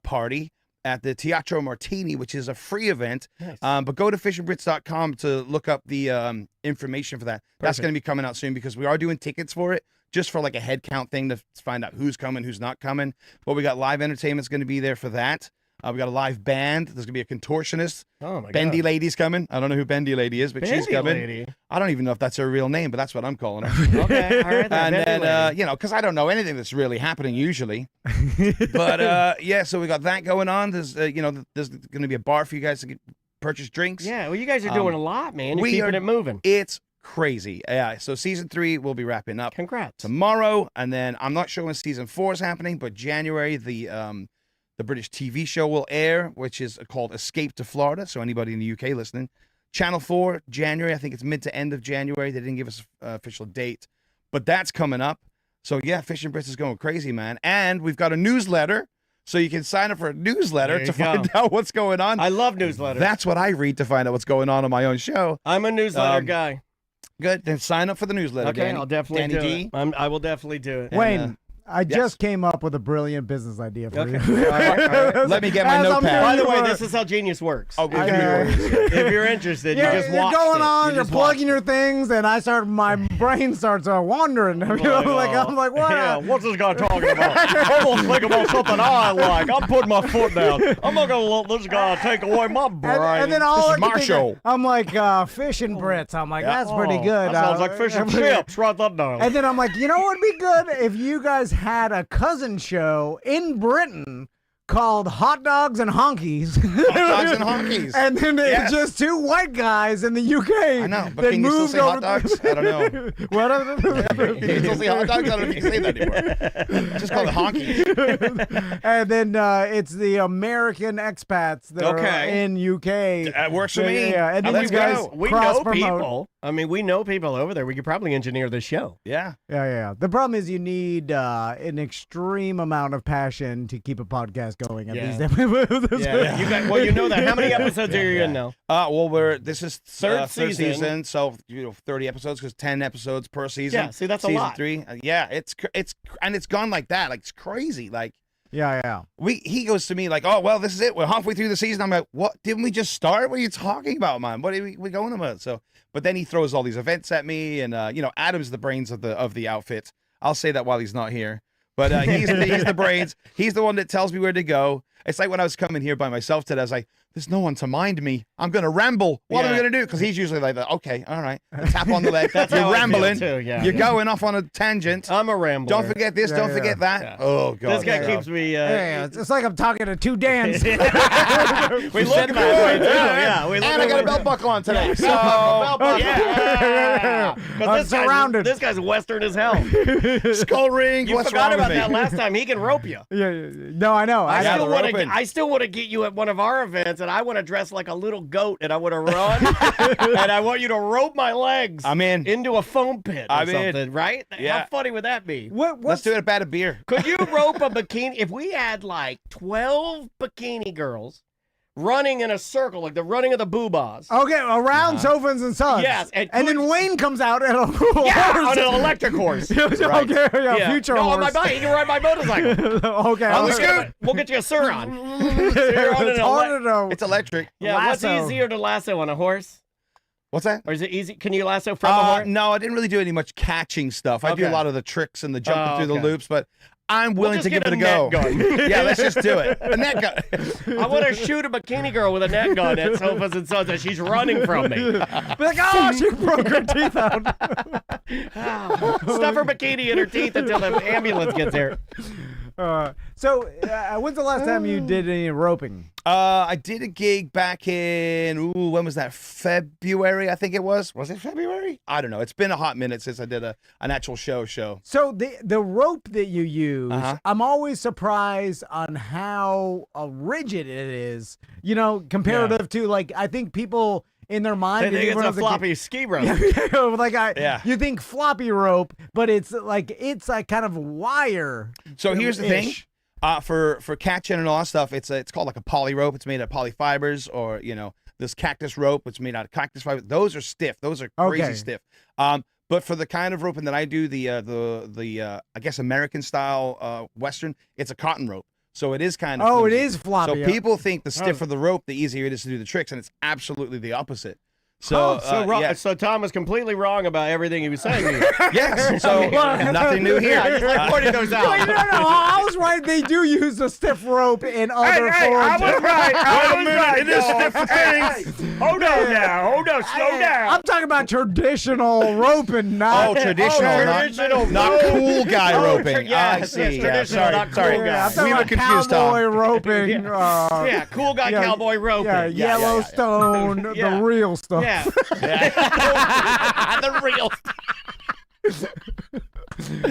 party at the Teatro Martini, which is a free event. Nice. But go to fishandbrits.com to look up the information for that. Perfect. That's going to be coming out soon because we are doing tickets for it, just for like a head count thing to find out who's coming, who's not coming. But we got live entertainment's going to be there for that. We got a live band. There's gonna be a contortionist. Oh my Bendy God. Lady's coming. I don't know who Bendy Lady is, but she's Bendy coming. Lady? I don't even know if that's her real name, but that's what I'm calling her. Okay, all right. And Bendy then, Lady. you know, because I don't know anything that's really happening usually. But yeah, so we got that going on. There's, you know, there's going to be a bar for you guys to purchase drinks. Yeah, well, you guys are doing a lot, man. You're we keeping are- it moving. It's crazy. Yeah. So season 3 will be wrapping up Congrats. tomorrow, and then I'm not sure when season 4 is happening, but January the British TV show will air, which is called Escape to Florida. So anybody in the UK listening, Channel 4, January. I think it's mid to end of January. They didn't give us an official date, but that's coming up. So yeah, Fishing Brits is going crazy, man. And we've got a newsletter, so you can sign up for a newsletter There you to find out what's going on. I love newsletters. That's what I read to find out what's going on my own show. I'm a newsletter guy. Good. Then sign up for the newsletter. Okay, Danny. I'll definitely Danny do D. it. I will definitely do it. Wayne, I just came up with a brilliant business idea for you. All right. Let me get my As I'm notepad. doing By the way, your- this is how genius works. Oh, good. If you're interested, You're, you just you're watch going it. on, You you're just plugging watch your things, and my brain starts wandering. You know, I'm like, what? Yeah, what's this guy talking about? I'm gonna think about something I like. I'm putting my foot down. I'm not gonna let this guy take away my brain. And then all This I is can my think show. of, I'm like, fishing Brits. I'm like, that's pretty good. That sounds like fish and chips. Write that down. And then I'm like, you know what would be good if you guys had a cousin show in Britain called Hot Dogs and Honkies. Hot Dogs and Honkies. And then Yes. it's just two white guys in the UK. I know, but that can you still moved say over hot dogs? I don't know. What? Can you still say hot dogs? I don't know if you can say that anymore. Just call it honkies. And then it's the American expats that are Okay. in UK. That works for me. Yeah, and then Let's you guys go. we know cross-promote. people. I mean, we know people over there. We could probably engineer this show. Yeah. Yeah. The problem is you need an extreme amount of passion to keep a podcast going. At Yeah. these Yeah, you know that. How many episodes are you in now? Well, this is Third third season. season, so 30 episodes because 10 episodes per season. Yeah, see, that's a season lot. 3. Yeah, it's and it's gone like that. Like it's crazy. Like Yeah. he goes to me like, oh well, this is it. We're halfway through the season. I'm like, what? Didn't we just start? What are you talking about, man? What are we going about? So, but then he throws all these events at me, and you know, Adam's the brains of the outfit. I'll say that while he's not here. But he's the brains. He's the one that tells me where to go. It's like when I was coming here by myself today, I was like, there's no one to mind me. I'm going to ramble. What am I Yeah. going to do? Because he's usually like, okay, all right. A tap on the leg. That's You're how I feel rambling. too, yeah. You're going off on a tangent. I'm a rambler. Don't forget this. Don't forget that. Yeah. Oh, God. This guy keeps me. Yeah, it's like I'm talking to two Dans. We look that way too. Yeah, we look And I that got way a belt too. buckle on today. So, Belt buckle. Yeah. 'Cause I'm surrounded. This guy's Western as hell. skull ring. You What's forgot wrong about with that me? last time. He can rope you. Yeah. No, I know. I got still the want roping. to. I still want to get you at one of our events, and I want to dress like a little goat, and I want to run, and I want you to rope my legs. I'm in. Into a foam pit or I'm in. something, right? Yeah. How funny would that be? Let's do it about a beer. Could you rope a bikini? If we had like 12 bikini girls running in a circle, like the running of the boobas. Okay, around Sofans and Sons. Yes, and and then Wayne comes out at a Yeah, horse. on an electric horse. Okay, yeah, future no, horse. on my bike. You can ride my motorcycle. Okay, We'll okay. get you a Suron. So you're on It's an harder to It's electric. Yeah, lasso. what's easier to lasso on a horse? What's that? Or is it easy? Can you lasso from a horse? No, I didn't really do any much catching stuff. I do a Okay. lot of the tricks and the jumping Oh, through the okay. loops, but I'm willing just to give get it a a go. net gun. Yeah, let's just do it. A net gun. I want to shoot a bikini girl with a net gun at Sofas and Sons as she's running from me. be like, oh, she broke her teeth out. Stuff her bikini in her teeth until the ambulance gets there. So, when's the last time you did any roping? I did a gig back in, when was that? February, I think it was. Was it February? I don't know. It's been a hot minute since I did an actual show. So the rope that you use, Uh-huh. I'm always surprised on how rigid it is. You know, comparative to like I think people in their mind They think even it's a as floppy ski rope. like Yeah. you think floppy rope, but it's like kind of wire. So here's the thing. For catching and all that stuff, it's called like a poly rope. It's made of polyfibers, or this cactus rope, which is made out of cactus fiber. Those are stiff. Those are crazy Okay. stiff. But for the kind of roping that I do, the I guess American style Western, it's a cotton rope. So it is kind of Oh, it flimsy. is floppy. So people think the stiffer the rope, the easier it is to do the tricks, and it's absolutely the opposite. So, so Tom was completely wrong about everything he was saying. Yes. So nothing new here. Yeah, just like pointing those out. No, I was right. They do use a stiff rope in other forms. I was right. It is different things. Hold on now. Hold on. Slow down. I'm talking about traditional roping, not traditional, not cool guy roping. I see. Traditional, not cool guy. We were confused, cowboy Tom. roping. Yeah, cool guy, cowboy roping. Yellowstone, the real stuff. Yeah. The real.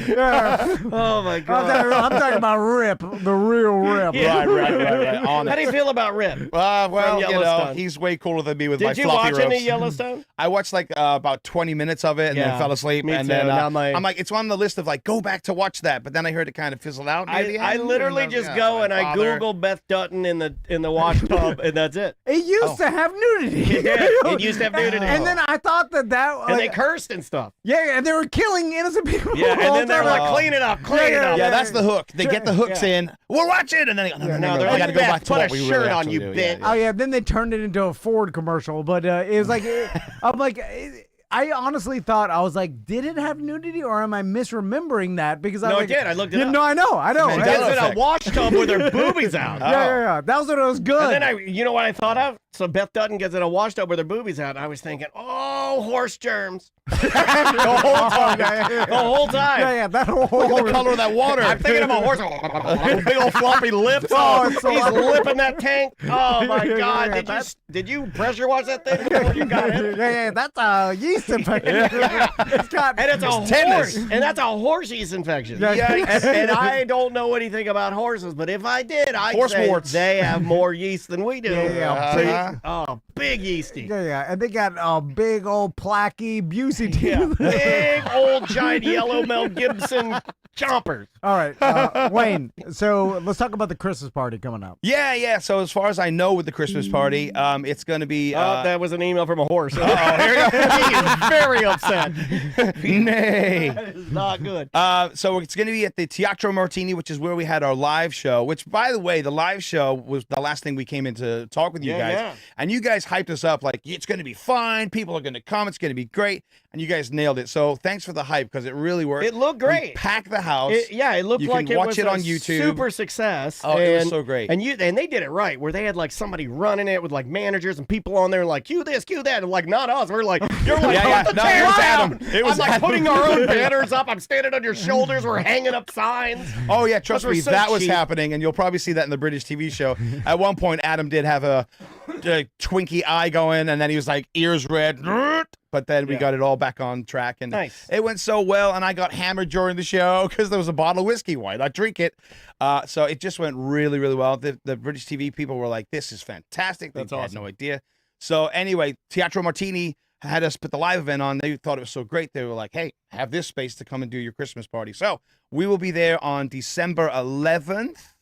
Yeah. Oh my God. I'm talking about Rip, the real Rip. Yeah. Right. How do you feel about Rip? Well, you know, he's way cooler than me with my Did floppy you watch ropes. any Yellowstone? I watched like about 20 minutes of it and then fell asleep. Me and too. then Now I'm like, it's on the list of like, go back to watch that. But then I heard it kind of fizzled out. Near the I end, literally and just go and I Google Beth Dutton in the wash tub, and that's it. It used to have nudity. It did. It used to have nudity. And then I thought that and they cursed and stuff. Yeah, and they were killing innocent people. Yeah, and then they're like, clean it up, clean it up. Yeah, that's the hook. They get the hooks in. We'll watch it, and then they go, no, they're I got to go like, back to put what a we shirt really on, you actually do. bitch. Oh yeah, then they turned it into a Ford commercial, but it was like, I'm like, I honestly thought, I was like, did it have nudity or am I misremembering that? Because I No, like, it did. I looked it up. No, I know. Mandela It's in a effect. wash tub with her boobies out. Yeah. That was when it was good. And then you know what I thought of? So Beth Dutton gets in a wash tub with her boobies out. And I was thinking, oh, horse germs. The whole time. The whole time. Yeah, that whole Look at the color of that water. I'm thinking of a horse. Big old floppy lips. Oh, it's so he's lovely. lipping that tank. Oh my God! Yeah, Did you pressure wash that thing before you got it? Yeah, that's a yeast infection. It's got, And it's a horse, and that's a horse yeast infection. Yikes. And I don't know anything about horses, but if I did, I'd Horse say warts. they have more yeast than we do. Yeah. Oh, big yeasty. Yeah, and they got a big old placky Busey teeth. Big old giant yellow Mel Gibson chompers. All right, Wayne. So let's talk about the Christmas party coming up. Yeah. So as far as I know, with the Christmas party, it's going to be. That was an email from a horse. Here we go. He is very upset. Nay. That is not good. So it's going to be at the Teatro Martini, which is where we had our live show. Which, by the way, the live show was the last thing we came in to talk with you guys. Yeah. And you guys hyped us up like it's going to be fine. People are going to come. It's going to be great. And you guys nailed it. So thanks for the hype because it really worked. It looked great. We packed the house. It looked You like can it watch was it a on YouTube. super success. Oh, it was so great. And they did it right, where they had like somebody running it with like managers and people on there like cue this, cue that, and like not us. We're like, you're like, put the No, it chairs was down. Adam. It was I'm like Adam. putting our own banners up. I'm standing on your shoulders. We're hanging up signs. Oh yeah, trust Those were me, so that was cheap. happening, and you'll probably see that in the British TV show. At one point, Adam did have a twinky eye going, and then he was like ears red. But then we got it all back on track, and it went so well. And I got hammered during the show because there was a bottle of whiskey. Why not drink it? So it just went really, really well. The British TV people were like, "This is fantastic." They had no idea. So anyway, Teatro Martini had us put the live event on. They thought it was so great. They were like, "Hey, have this space to come and do your Christmas party." So we will be there on December 11th.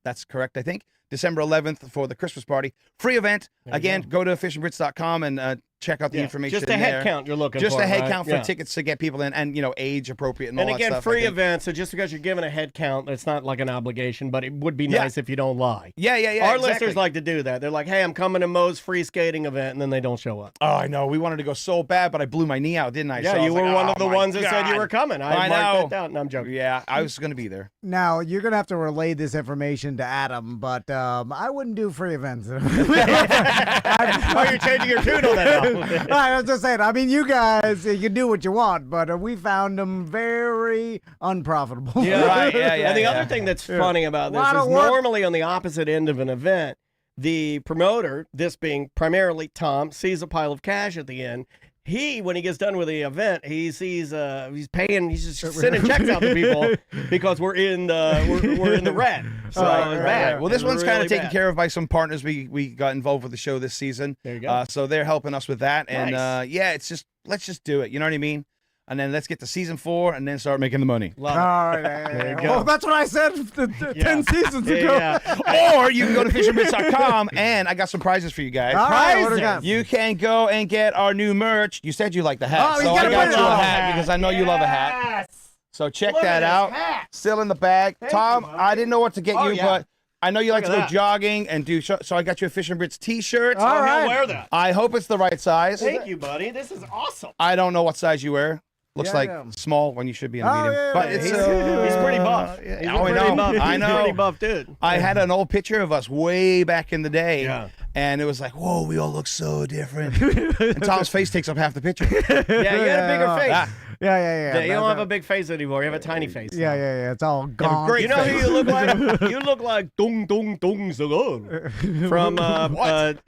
That's correct, I think. December 11th for the Christmas party. Free event. Again, go to fishandbrits.com and check out the information. Just a head count you're looking Just for. a head right? count for tickets to get people in, and age appropriate and all And that again, stuff. free event. So just because you're given a head count, it's not like an obligation, but it would be nice if you don't lie. Yeah. Our exactly. listeners like to do that. They're like, hey, I'm coming to Moe's free skating event, and then they don't show up. Oh, I know. We wanted to go so bad, but I blew my knee out, didn't I? Yeah, So I you was were like, one "Oh, of the my ones that said you God." were coming. I know. marked that down. No, I'm joking. Yeah, I was going to be there. Now you're gonna have to relay this information to Adam, but I wouldn't do free events. Oh, you're changing your tune on that now. I was just saying. I mean, you guys, you can do what you want, but we found them very unprofitable. Yeah, Right, yeah. And the other thing that's funny about this Lot is of work. normally on the opposite end of an event, the promoter, this being primarily Tom, sees a pile of cash at the end. When he gets done with the event, he sees he's paying, he's just sending checks out to people because we're in the red. So it's bad. Well, this one's kind of Really taken bad. care of by some partners we got involved with the show this season. There you go. So they're helping us with that, and Nice. it's just let's just do it. You know what I mean? And then let's get to season 4, and then start making the money. All right, There you go. Oh, that's what I said 10 seasons ago. Yeah. Or you can go to fishandbrits.com, and I got some prizes for you guys. All right, what do we got? You can go and get our new merch. You said you like the hat, Oh, you so gotta I got put you it a on. hat because I know you love a hat. So check Look that at out. this hat. Still in the bag. Tom, you, I didn't know what to get Oh, you, yeah. but I know you like to Look go at that. jogging and do so I got you a Fish and Brits t-shirt. All right. I'll wear that. I hope it's the right size. Thank you, buddy. This is awesome. I don't know what size you wear. Looks Yeah, like yeah. small when you should be in a Oh, medium. yeah, but yeah, it's He's pretty buff. yeah, He's oh, I pretty know. buff. I He's know. a pretty buff dude. I had an old picture of us way back in the day. Yeah. And it was like, whoa, we all look so different. And Tom's face takes up half the picture. Yeah, you had a bigger face. Ah. Yeah. You don't have a big face anymore. You have a tiny face. Yeah. It's all gone. great You know who you look like? You look like Dung Dung Dung Sagon from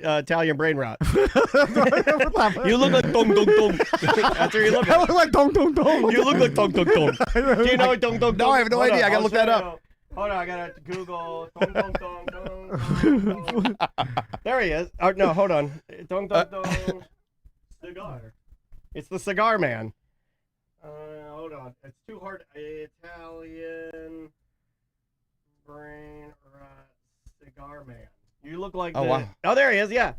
Italian Brain Rot. You look like Dung Dung Dung. That's where you look I like. look like dong dong dong. You look like Dung Dung Dung. Do you know what Dung Dung Dung? No, I have no Hold idea. on, I gotta I'll look that show up. you. Hold on, I gotta Google Dung Dung Dung Dung Dung. There he is. Oh, no, hold on. Dung Dung Dung cigar. It's the cigar man. Hold on. It's too hard. Italian Brain Rot cigar man. You look like wow. Oh, there he is. Yeah.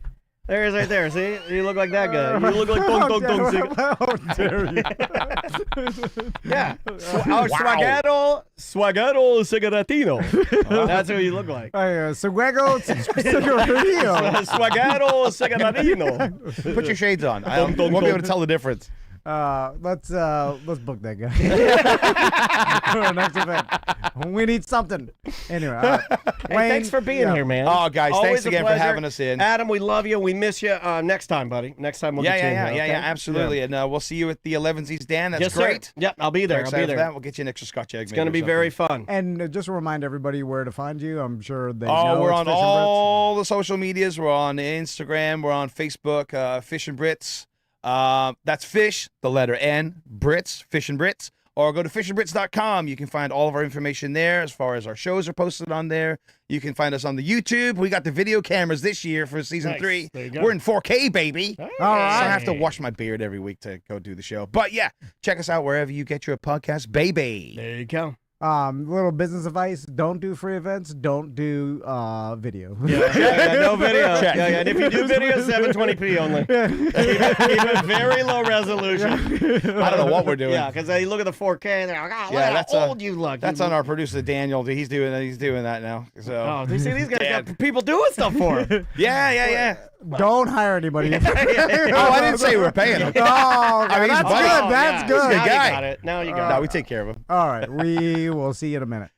There he is right there. See? You look like that guy. You look like Dung Dung Dung cigar. How dare you? Yeah. Swagado cigarettino. That's who you look like. Swaggo Cigarillo. Swagado cigarettino. Put your shades on. I Dum, dum, won't be dum. able to tell the difference. Let's book that guy. For our next event. We need something. Anyway, Hey, Wayne, thanks for being here, man. Oh, guys, Always thanks a again for pleasure. having us in. Adam, we love you. We miss you. Next time, buddy. Next time we'll get you in here, okay? absolutely. And we'll see you at the 11Z's, Dan. That's Yes, great. sir. Yep, I'll be there. Very I'll excited be for there. that. We'll get you an extra Scotch egg. It's going to be very fun. And just to remind everybody where to find you. I'm sure they know. Oh, we're it's on Fish and all the social medias. We're on Instagram. We're on Facebook. Fish and Brits. That's fish, the letter N, Brits, Fish and Brits. Or go to fishandbrits.com. You can find all of our information there as far as our shows are posted on there. You can find us on the YouTube. We got the video cameras this year for season 3. There you go. We're in 4K, baby. Hey. All right. So I have to wash my beard every week to go do the show. But yeah, check us out wherever you get your podcast, baby. There you go. Little business advice: don't do free events. Don't do video. Yeah, no video. Check. Yeah, and if you do video, 720p only. keep it very low resolution. I don't know what we're doing. Yeah, because they look at the 4K and they're like, oh, look Yeah, how old you look. That's on our producer Daniel. He's doing that now. So Oh, you see these guys got people doing stuff for them. yeah. Don't hire anybody. Oh, I didn't say we were paying him. Oh, I mean, he's that's buddy. good. That's He's a good. good Now guy. you got it. Now you got No, it. we take care of him. All right, we will see you in a minute.